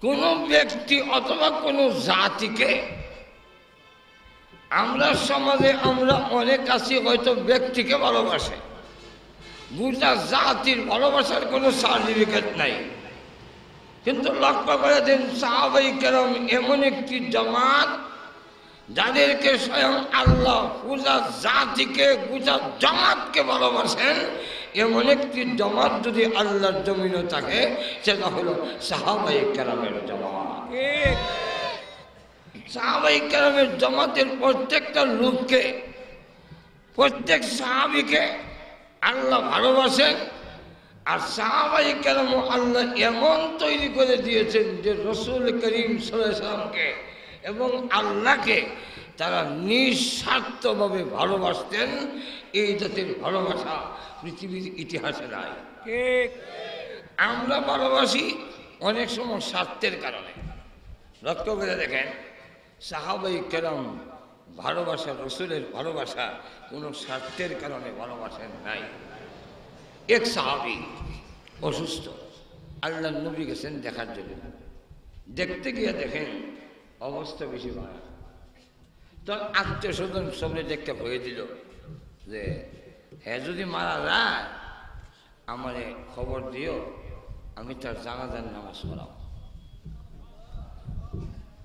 কোনো ব্যক্তি অথবা কোনো জাতিকে আমরা সমাজে আমরা অনেক আছি হয়তো ব্যক্তিকে ভালোবাসে, গোটা জাতির ভালোবাসার কোনো সার্টিফিকেট নাই। কিন্তু লক্ষ্য করে দেন সাহাবায়ে কেরাম এমন একটি জামাত যাদেরকে স্বয়ং আল্লাহ গোটা জাতিকে গোটা জামাতকে ভালোবাসেন। এমন একটি জামাত যদি আল্লাহর জমিনে থাকে সেটা হলো সাহাবায়ে কেরামের জামাত। সাহাবায়ে কেরামের জামাতের প্রত্যেকটা লোককে, প্রত্যেক সাহাবীকে আল্লাহ ভালোবাসেন। আর সাহাবায়ে কেরাম আল্লাহ এমন তৈরি করে দিয়েছেন যে রাসূল করিম সাল্লাল্লাহু আলাইহি ওয়াসাল্লামকে এবং আল্লাহকে তারা নিঃস্বার্থভাবে ভালোবাসতেন। এই জাতির ভালোবাসা পৃথিবীর ইতিহাসে নাই। আমরা ভালোবাসি অনেক সময় স্বার্থের কারণে। লক্ষ্য করে দেখেন সাহাবায়ে কেরাম ভালোবাসা, রাসূলের ভালোবাসা কোনো স্বার্থের কারণে ভালোবাসেন নাই। এক সাহাবী অসুস্থ, আল্লাহর নবী গেছেন দেখার জন্য। দেখতে গিয়ে দেখেন অবস্থা বেশি ভালো। তো আত্মীয় স্বজন সবরে দেখতে হয়ে দিল যে হ্যাঁ যদি মারা যায় আমারে খবর দিও, আমি তার জানাজার নামাজ পড়াব।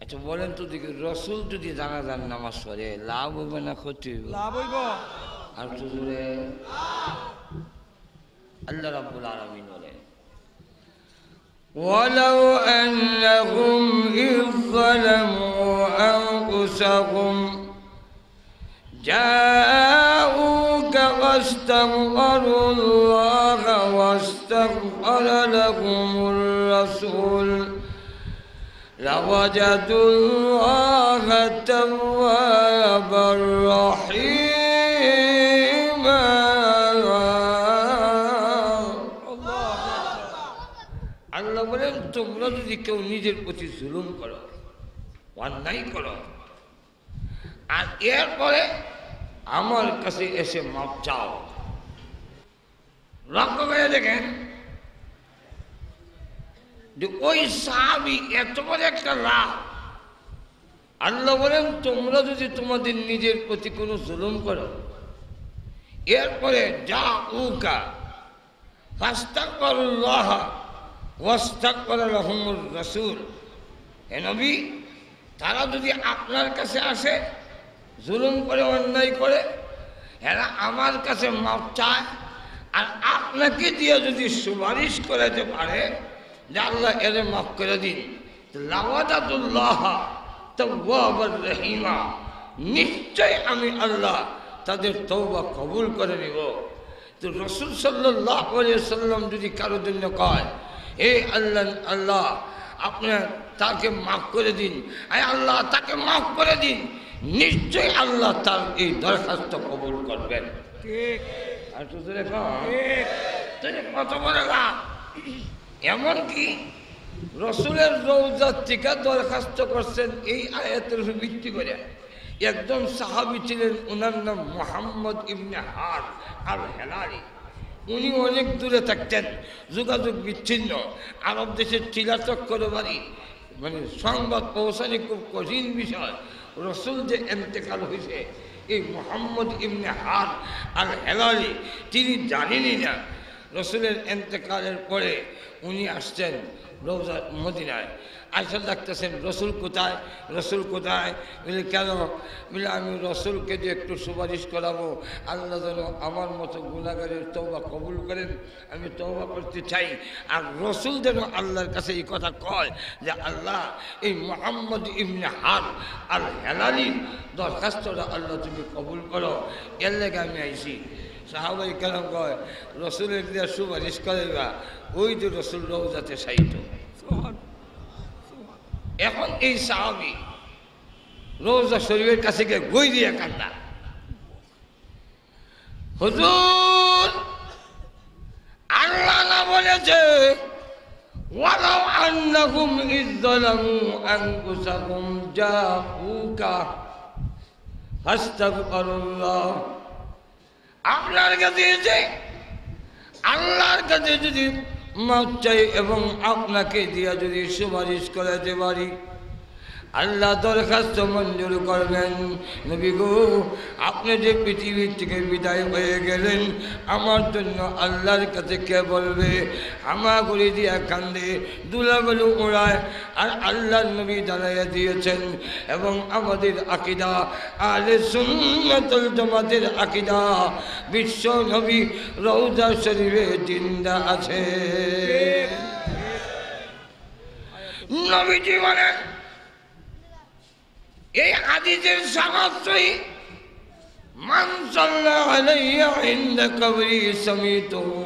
আচ্ছা বলেন তো দেখি, রাসূল যদি জানাজার নামাজ পড়ে লাভ হইবে না ক্ষতি হইবে? লাভ হইব। আর তো জোরে আল্লাহ রাব্বুল আলামিন বলেন ওয়ালাউ আন্নাহুম ইয যালামু আনফুসাহুম জাউকা ওয়াস্তাগফিরুল্লাহা ওয়াস্তাগফারা লাহুমুর রাসূল লাওয়াজাদুল্লাহা তাওয়াবার রহিম। আল্লাহ বলেন তোমরা যদি কেউ নিজের প্রতি জুলুম করো, অন্যায় করো, আর এরপরে আমার কাছে এসে মাপ চাও। লক্ষ্য করে দেখেন যে ওই সাহাবী এত বড় একটা লাভ। আল্লাহ বলেন তোমরা যদি তোমাদের নিজের প্রতি কোনো জুলুম করো, এরপরে যা উকা ফাস্তাগফিরুল্লাহ ওয়াস্তাগফারা লাহুমুর রাসূল, হে নবী তারা যদি আপনার কাছে আসে জুলুম করে, অন্যায় করে, এরা আমার কাছে মাপ চায় আর আপনাকে দিয়ে যদি সুপারিশ করাতে পারে যে আল্লাহ এরে মাফ করে দিন, লাওয়াজাদুল্লাহ তাওয়াবার রহিমা, নিশ্চয় আমি আল্লাহ তাদের তওবা কবুল করে নিব। তো রাসূল সাল্লাল্লাহু আলাইহি ওয়াসাল্লাম যদি কারোর জন্য কয় হে আল্লাহ আপনার তাকে মাফ করে দিন, আয় আল্লাহ তাকে মাফ করে দিন, নিশ্চয় আল্লাহ তার এই দরখাস্ত কবুল করবেন। ঠিক আর তো কত বড় লাভ। এমনকি রসুলের রওজা থেকে দরখাস্ত করছেন এই আয়াতের ভিত্তি করে। একজন সাহাবী ছিলেন, ওনার নাম মুহাম্মদ ইবনে হার আল হেলালি। উনি অনেক দূরে থাকতেন, যোগাযোগ বিচ্ছিন্ন, আরব দেশের চিলাচক্কর বাড়ি, মানে সংবাদ পৌঁছানো খুব কঠিন বিষয়। রসুল যে ইন্তেকাল হয়েছে, এই মুহাম্মদ ইবনে হার আল হেলালি তিনি জানেনই না। রসুলের ইন্তেকালের পরে উনি আসছেন রওজা মদিনায়, আয়সা ডাকতেছেন রসুল কোথায়, রসুল কোথায়? বলে কেন? বলে আমি রসুলকে যে একটু সুপারিশ করাবো, আল্লাহ যেন আমার মতো গুনাহগারের তওবা কবুল করেন, আমি তওবা করতে চাই। আর রসুল যেন আল্লাহর কাছে এই কথা কয় যে আল্লাহ এই মুহাম্মদ ইবনে হার আল হেলালির দরখাস্তটা আল্লাহ তুমি কবুল করো, এর লেগে আমি আইছি। সাহাবায়ে কেরাম কয় রসুলের দিয়ে সুপারিশ করাইবা, ওই যে রসুল রওজাতে শায়িত। এখন এই সাহাবী রওজা শরীফের কাছে গিয়ে গই দিয়ে কান্দা, হুজুর আল্লাহ না বলেছে ওয়ালাউ আন্নাহুম ইয যালামু আনফুসাহুম জাউকা ফাস্তাগফিরুল্লাহ। আপনার কাছে এসে আল্লাহর কাছে যদি মাপ চাই এবং আপনাকে দিয়া যদি সুপারিশ করাতে পারি আল্লাহ দরখাস্ত মঞ্জুর করবেন। নবী গো, আপনি যে পৃথিবীর থেকে বিদায় হয়ে গেলেন, আমার জন্য আল্লাহর কাছে কে বলবে? হামাগুড়ি দিয়া কান্দে, দুলাগুলো উড়ায়, আর আল্লাহর নবী দাঁড়াইয়া দিয়েছেন। এবং আমাদের আকিদা, আহলে সুন্নাতুল জামাতের আকিদা, বিশ্ব নবী রওজা শরীফে জিন্দা আছে। নবীজি বলেন, এই হাদিসের সামর্থ্যই মান সাল্লাল্লাহু আলাইহি ইনদা কবরি সামিতুহু,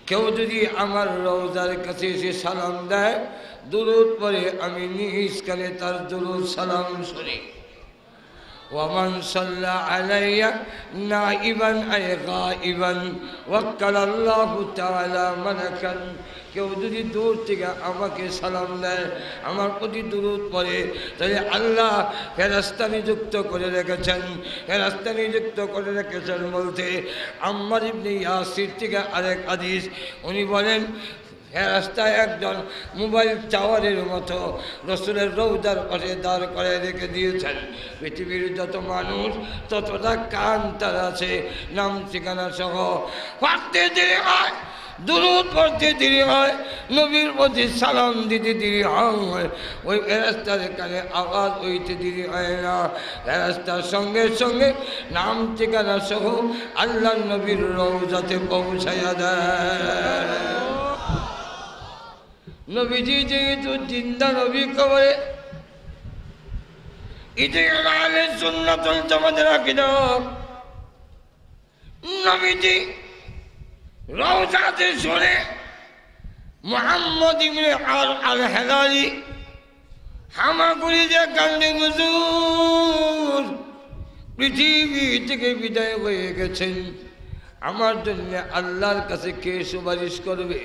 কেউ যদি আমার রওজার কাছে এসে সালাম দেয়, দুরূদ পড়ে, আমি নিজ কানে তার দুরূদ সালাম শুনি। ওয়ামান সাল্লা আলাইয়া নাইবান আই গাইবান ওয়াক্কালাল্লাহু তাআলা মালাকান, কেউ যদি দূর থেকে আমাকে সালাম দেয়, আমার প্রতি দুরূদ পড়ে, তাহলে আল্লাহ ফেরেশতা নিযুক্ত করে রেখেছেন। ফেরেশতা নিযুক্ত করে রেখেছেন বলতে আম্মার ইবনে ইয়াসির থেকে আরেক হাদিস, উনি বলেন ফেরেশতা একজন মোবাইল টাওয়ারের মতো রসুলের রওজার পাশে দাঁড় করে রেখে দিয়েছেন। পৃথিবীর যত মানুষ ততটা কান তার আছে, নাম ঠিকানা সহ। পড়তে দেরি হয়, দুরূদ পড়তে দেরি হয়, নবীর প্রতি সালাম দিতে দেরি হয়, ওই ফেরেশতার কানে আওয়াজ হইতে দেরি হয় না। ফেরেশতার সঙ্গে সঙ্গে নাম ঠিকানা সহ আল্লাহ নবীর রওজাতে পৌঁছাইয়া দেয়। নবীজি যেহেতু জিন্দা, নবী কবরে, এটাই আহলে সুন্নাতুল জামাতের আকীদা। নবীজি রওজাতে শুনে মুহাম্মদ ইবনে আল হেলালি হামাগুড়ি দিয়ে কান্দে, হুজুর পৃথিবী থেকে বিদায় হয়ে গেছেন, আমার জন্য আল্লাহর কাছে কে সুপারিশ করবে?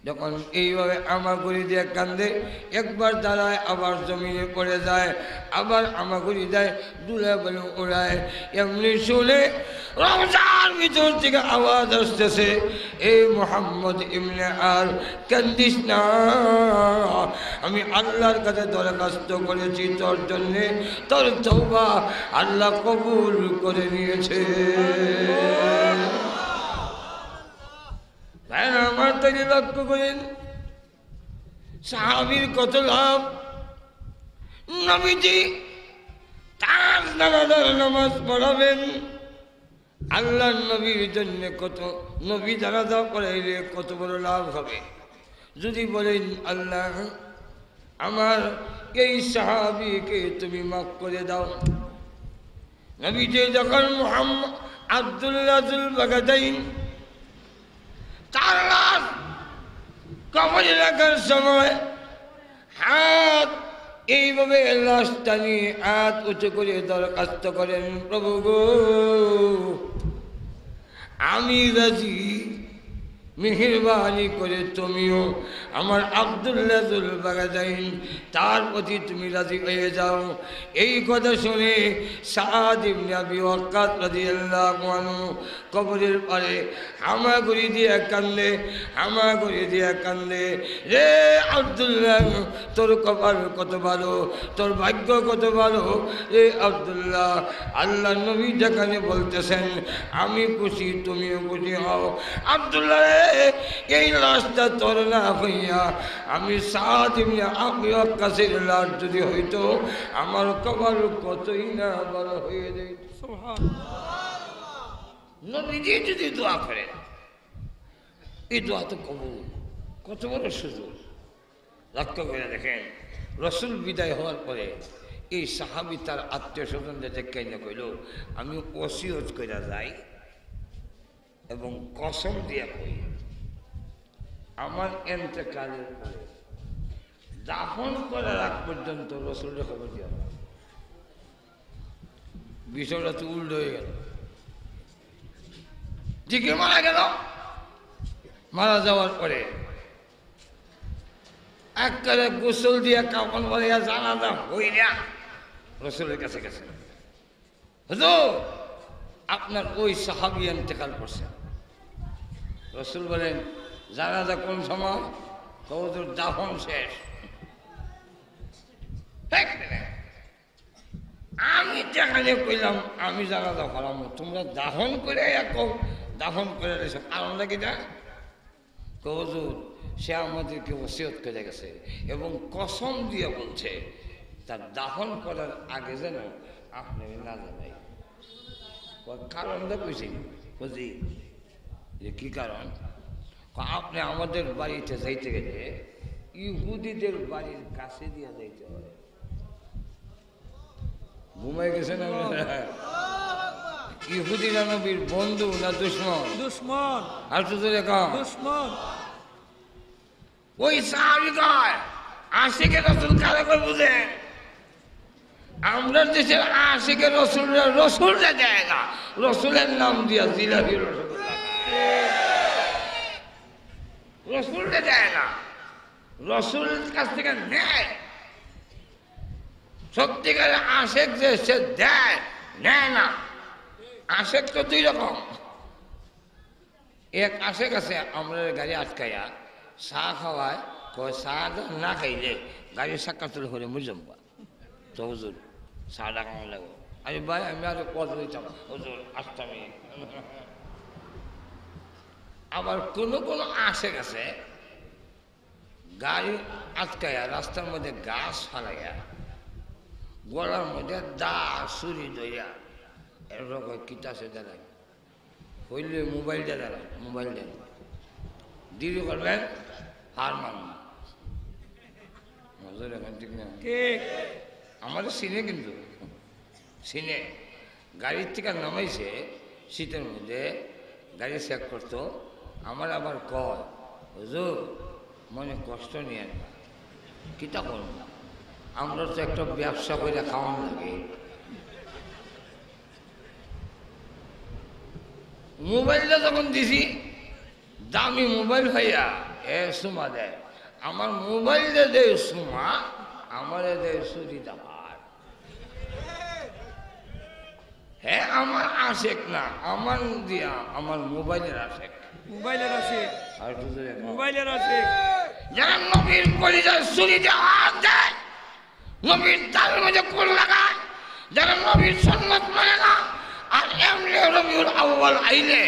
যখন এইভাবে আমাগুড়ি দিয়ে কান্দে, একবার দাঁড়ায়, আবার জমিনে পড়ে যায়, আবার আমাগুড়ি দেয়, দুলা বলে ওড়ায়। এমনি শুনে রওজার ভিতর থেকে আওয়াজ আসতেছে, এই মুহাম্মদ ইবনে আল, কান্দিস না, আমি আল্লাহর কাছে দরখাস্ত করেছি তোর জন্যে, তোর তওবা আল্লাহ কবুল করে নিয়েছে। আমার তৈরি লক্ষ্য করেন, সাহাবীর কত লাভ। নবীজি তার জানাজার নামাজ পড়াবেন, আল্লাহ নবীর জন্য কত, নবী জানাজা পড়াইলে কত বড় লাভ হবে। যদি বলেন আল্লাহ আমার এই সাহাবীকে তুমি মাফ করে দাও। নবীজি যখন মুহাম্মদ আব্দুল্লাহ যুল বাগদাইন তার লাশ কবরে রাখার সময় হাত এইভাবে লাশটা নিয়ে হাত উঁচু করে দরখাস্ত করেন, প্রভু গো, আমি রাজি, মেহেরবানি করে তুমিও আমার আব্দুল্লাহ যুল বাগদাইন তার প্রতি তুমি রাজি হয়ে যাও। এই কথা শুনে সাদ ইবনে আবি ওয়াক্কাস রাদিয়াল্লাহু আনহু কবরের পারে হামাগুড়ি দিয়ে কান্দে, হামাগুড়ি দিয়ে কান্দে, রে আব্দুল্লাহ তোর কপাল কত ভালো, তোর ভাগ্য কত ভালো রে আব্দুল্লাহ। আল্লাহ নবী যেখানে বলতেছেন আমি খুশি তুমিও খুশি হও। আব্দুল্লাহ এই লাশটা তোর না হইয়া আমি সাদ ইবনে আবি ওয়াক্কাসের লাশ যদি হইতো, আমার কপাল কতই না বড় হয়ে যেত। নবীজি যদি দোয়া করেন, এই দোয়া তো কবুল, কত বড় সুযোগ। লক্ষ্য করে দেখেন, রসুল বিদায় হওয়ার পরে এই সাহাবী তার আত্মীয় স্বজনদের দেখে কইল, আমি ওসিয়ত করে যাই এবং কসম দিয়া কই, আমার এন্তেকালের পরে দাফন করার আগ পর্যন্ত রসুলের খবর দেওয়া। বিষয়টা তো উল্টো হয়ে গেল, দিকে মারা গেল। মারা যাওয়ার পরে একবারে গোসল দিয়ে কাপড় পরিয়া জানাজা হইয়া রসুলের কাছে গেছে, হুজুর আপনার ওই সাহাবী ইন্তেকাল করছেন। রসুল বলেন, জানাজা কোন সময়? হুজুর দাফন শেষ। আমি যেখানে কইলাম আমি জানাজা করাম, তোমরা দাফন করে দাফন করে রেখেছো, কারণটা কি না? হুজুর সে আমাদেরকে ওসিয়ত করে গেছে এবং কসম দিয়ে বলছে তার দাফন করার আগে যেন আপনি না জানাই। কারণটা কইছি বুঝি যে কি কারণ? আপনি আমাদের বাড়িতে যাইতে গেলে ইহুদিদের বাড়ির কাছে দিয়ে যাইতে হবে। ঘুমাই গেছে না? ইহুদিরা নবীর বন্ধু না দুশ্মন? দুশ্মন। আর তো দুশ্মন। ওই সাহাবী কয় আশিকে রাসূল কারে কই বুঝেন? আমরা দেশের আশিকে রাসূলরা রাসূলরা দেয় না, রাসূলের নাম দিয়া জিলাপি রসগোল্লা রাসূলরা দেয় না, রাসূলের কাছ থেকে নেয়। সত্যিকারের আশেক যে সে দেয়, নেয় না। আশেক তো দুই রকম। এক আশেক আছে আমরা গাড়ি আটকাইয়া চা খাওয়ায়, কয় চা না খাইলে গাড়ি সাক্ষাৎ করে মুজম্বা তো হুজুর চাটা কেমন লাগবে? আরে ভাই আমি আরো কত দিতাম, হুজুর আসতামই। আবার কোনো কোনো আশেক আছে গাড়ি আটকাইয়া রাস্তার মধ্যে গাছ ফালাইয়া গলার মধ্যে দা ছুরি দইয়া এরকম কিতাসে দাঁড়ায়, হইলে মোবাইলটা দাঁড়ায়, মোবাইলটা দিদি করবেন হার মানব। মজুর এখন ঠিক না? আমাদের সিনে কিন্তু সিনে গাড়ির থেকে নামাইছে শীতের মধ্যে, গাড়ি চেক করতো। আমার আবার কয় হুজুর মনে কষ্ট নিয়ে না, কিতা করব, আমরা তো একটা ব্যবসা করে খাওয়ান লাগে। মোবাইলটা যখন দিছি দামি মোবাইল ভাইয়া সুমা দেয়, আমার মোবাইলে দেয় সুমা, আমার দেয় সুরিদার। হ্যাঁ আমার আশেক না, আমার দিয়া আমার মোবাইলের আশেক, মোবাইলের আশেক। আর মোবাইলের আশেক যারা নবীর কলিজায় ছুরি দিয়ে হাত দেয়, নবীর তালের মধ্যে কোল লাগায়, যারা নবীর সুন্নাত মানে না, আর এমনি রবিউল আউয়াল আইলে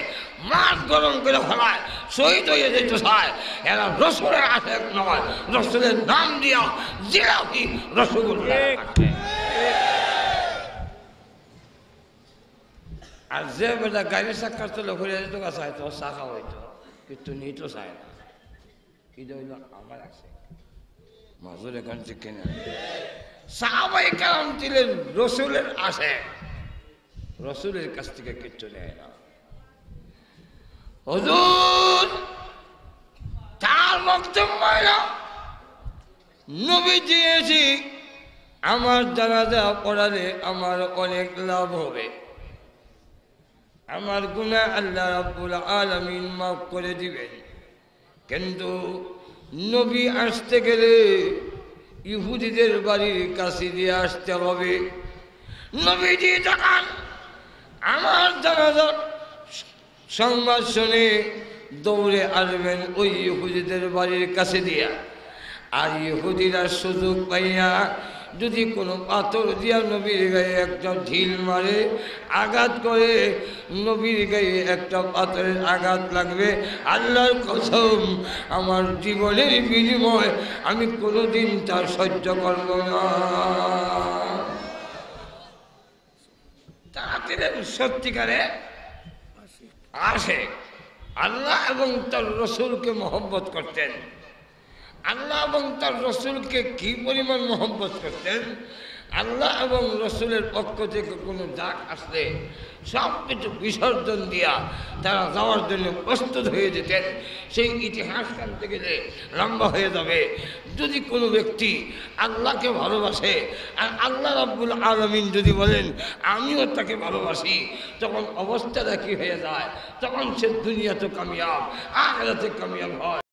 মাছ গরম করে ফেলায়, শহীদ হয়ে যেতে চায়, এরা রসুলের আশেক নয়, রসুলের নাম দিয়া জিলাপি রসগোল্লা। আর যে বেটা গাড়ি সাক্ষাৎ চলে ঘুরে যেত চায় তো শাখা হইতো, কিন্তু নিতো চায় না। কি হইল আমার আছে মাজুর এখন ঠিক কিনা? সাহাবায়ে কেরাম ছিলেন রসুলের আশেক, রসুলের কাছ থেকে কিচ্ছু নেয় না। হুজুর তার বক্তব্য নবী দিয়েছি আমার জানাজা পড়ালে আমার অনেক লাভ হবে, আমার গুনাহ আল্লাহ রাব্বুল আলামিন মাফ করে দিবেন। কিন্তু নবী আসতে গেলে ইহুদিদের বাড়ির কাছে দিয়ে আসতে হবে। নবীজি যখন আমার জানাজার সংবাদ শুনে দৌড়ে আসবেন ওই ইহুদিদের বাড়ির কাছে দিয়া, আর ইহুদিরা সুযোগ পাইয়া যদি কোনো পাথর দিয়া নবীর গায়ে একটা ঢিল মারে, আঘাত করে, নবীর গায়ে একটা পাথরের আঘাত লাগবে, আল্লাহর কসম আমার জীবনের বিনিময় আমি কোনোদিন তার সহ্য করব না। তারা ছিলেন সত্যিকারে আশেক, আল্লাহ এবং তার রসুলকে মহব্বত করতেন। আল্লাহ এবং তার রসুলকে কি পরিমাণ মহব্বত করতেন, আল্লাহ এবং রসুলের পক্ষ থেকে কোনো ডাক আসলে সব কিছু বিসর্জন দিয়া তারা যাওয়ার জন্য প্রস্তুত হয়ে যেতেন। সেই ইতিহাস জানতে গেলে লম্বা হয়ে যাবে। যদি কোনো ব্যক্তি আল্লাহকে ভালোবাসে আর আল্লাহ রাব্বুল আলামিন যদি বলেন আমিও তাকে ভালোবাসি, তখন অবস্থাটা কি হয়ে যায়? তখন সে দুনিয়াতে কামিয়াব, আখিরাতে কামিয়াব হয়।